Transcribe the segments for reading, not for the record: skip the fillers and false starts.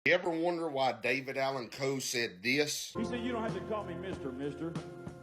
You ever wonder why David Allan Coe said this? He said, "You don't have to call me Mister.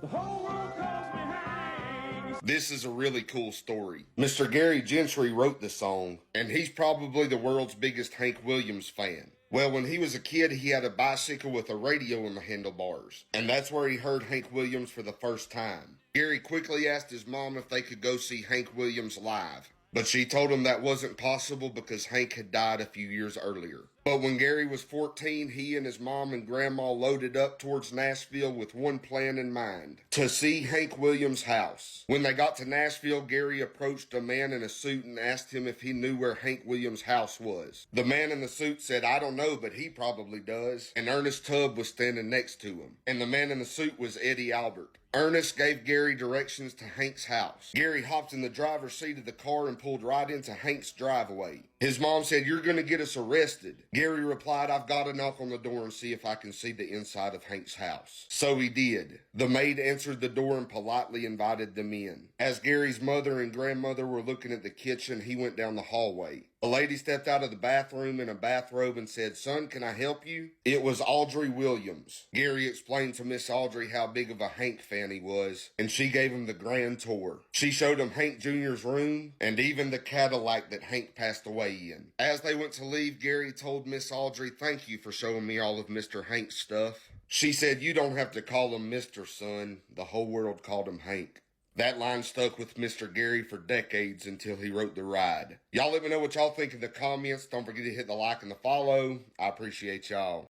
The whole world calls me Hank." This is a really cool story. Mr. Gary Gentry wrote the song, and he's probably the world's biggest Hank Williams fan. Well, when he was a kid, he had a bicycle with a radio in the handlebars, and that's where he heard Hank Williams for the first time. Gary quickly asked his mom if they could go see Hank Williams live, but she told him that wasn't possible because Hank had died a few years earlier. But when Gary was 14, he and his mom and grandma loaded up towards Nashville with one plan in mind: to see Hank Williams' house. When they got to Nashville, Gary approached a man in a suit and asked him if he knew where Hank Williams' house was. The man in the suit said, "I don't know, but he probably does." And Ernest Tubb was standing next to him. And the man in the suit was Eddie Albert. Ernest gave Gary directions to Hank's house. Gary hopped in the driver's seat of the car and pulled right into Hank's driveway. His mom said, "You're going to get us arrested." Gary replied, "I've got to knock on the door and see if I can see the inside of Hank's house." So he did. The maid answered the door and politely invited them in. As Gary's mother and grandmother were looking at the kitchen, he went down the hallway. A lady stepped out of the bathroom in a bathrobe and said, "Son, can I help you?" It was Audrey Williams. Gary explained to Miss Audrey how big of a Hank fan he was, and she gave him the grand tour. She showed him Hank Jr.'s room and even the Cadillac that Hank passed away in. As they went to leave, Gary told Miss Audrey, "Thank you for showing me all of Mr. Hank's stuff." She said, "You don't have to call him Mr. Son. The whole world called him Hank." That line stuck with Mr. Gary for decades until he wrote The Ride. Y'all let me know what y'all think in the comments. Don't forget to hit the like and the follow. I appreciate y'all.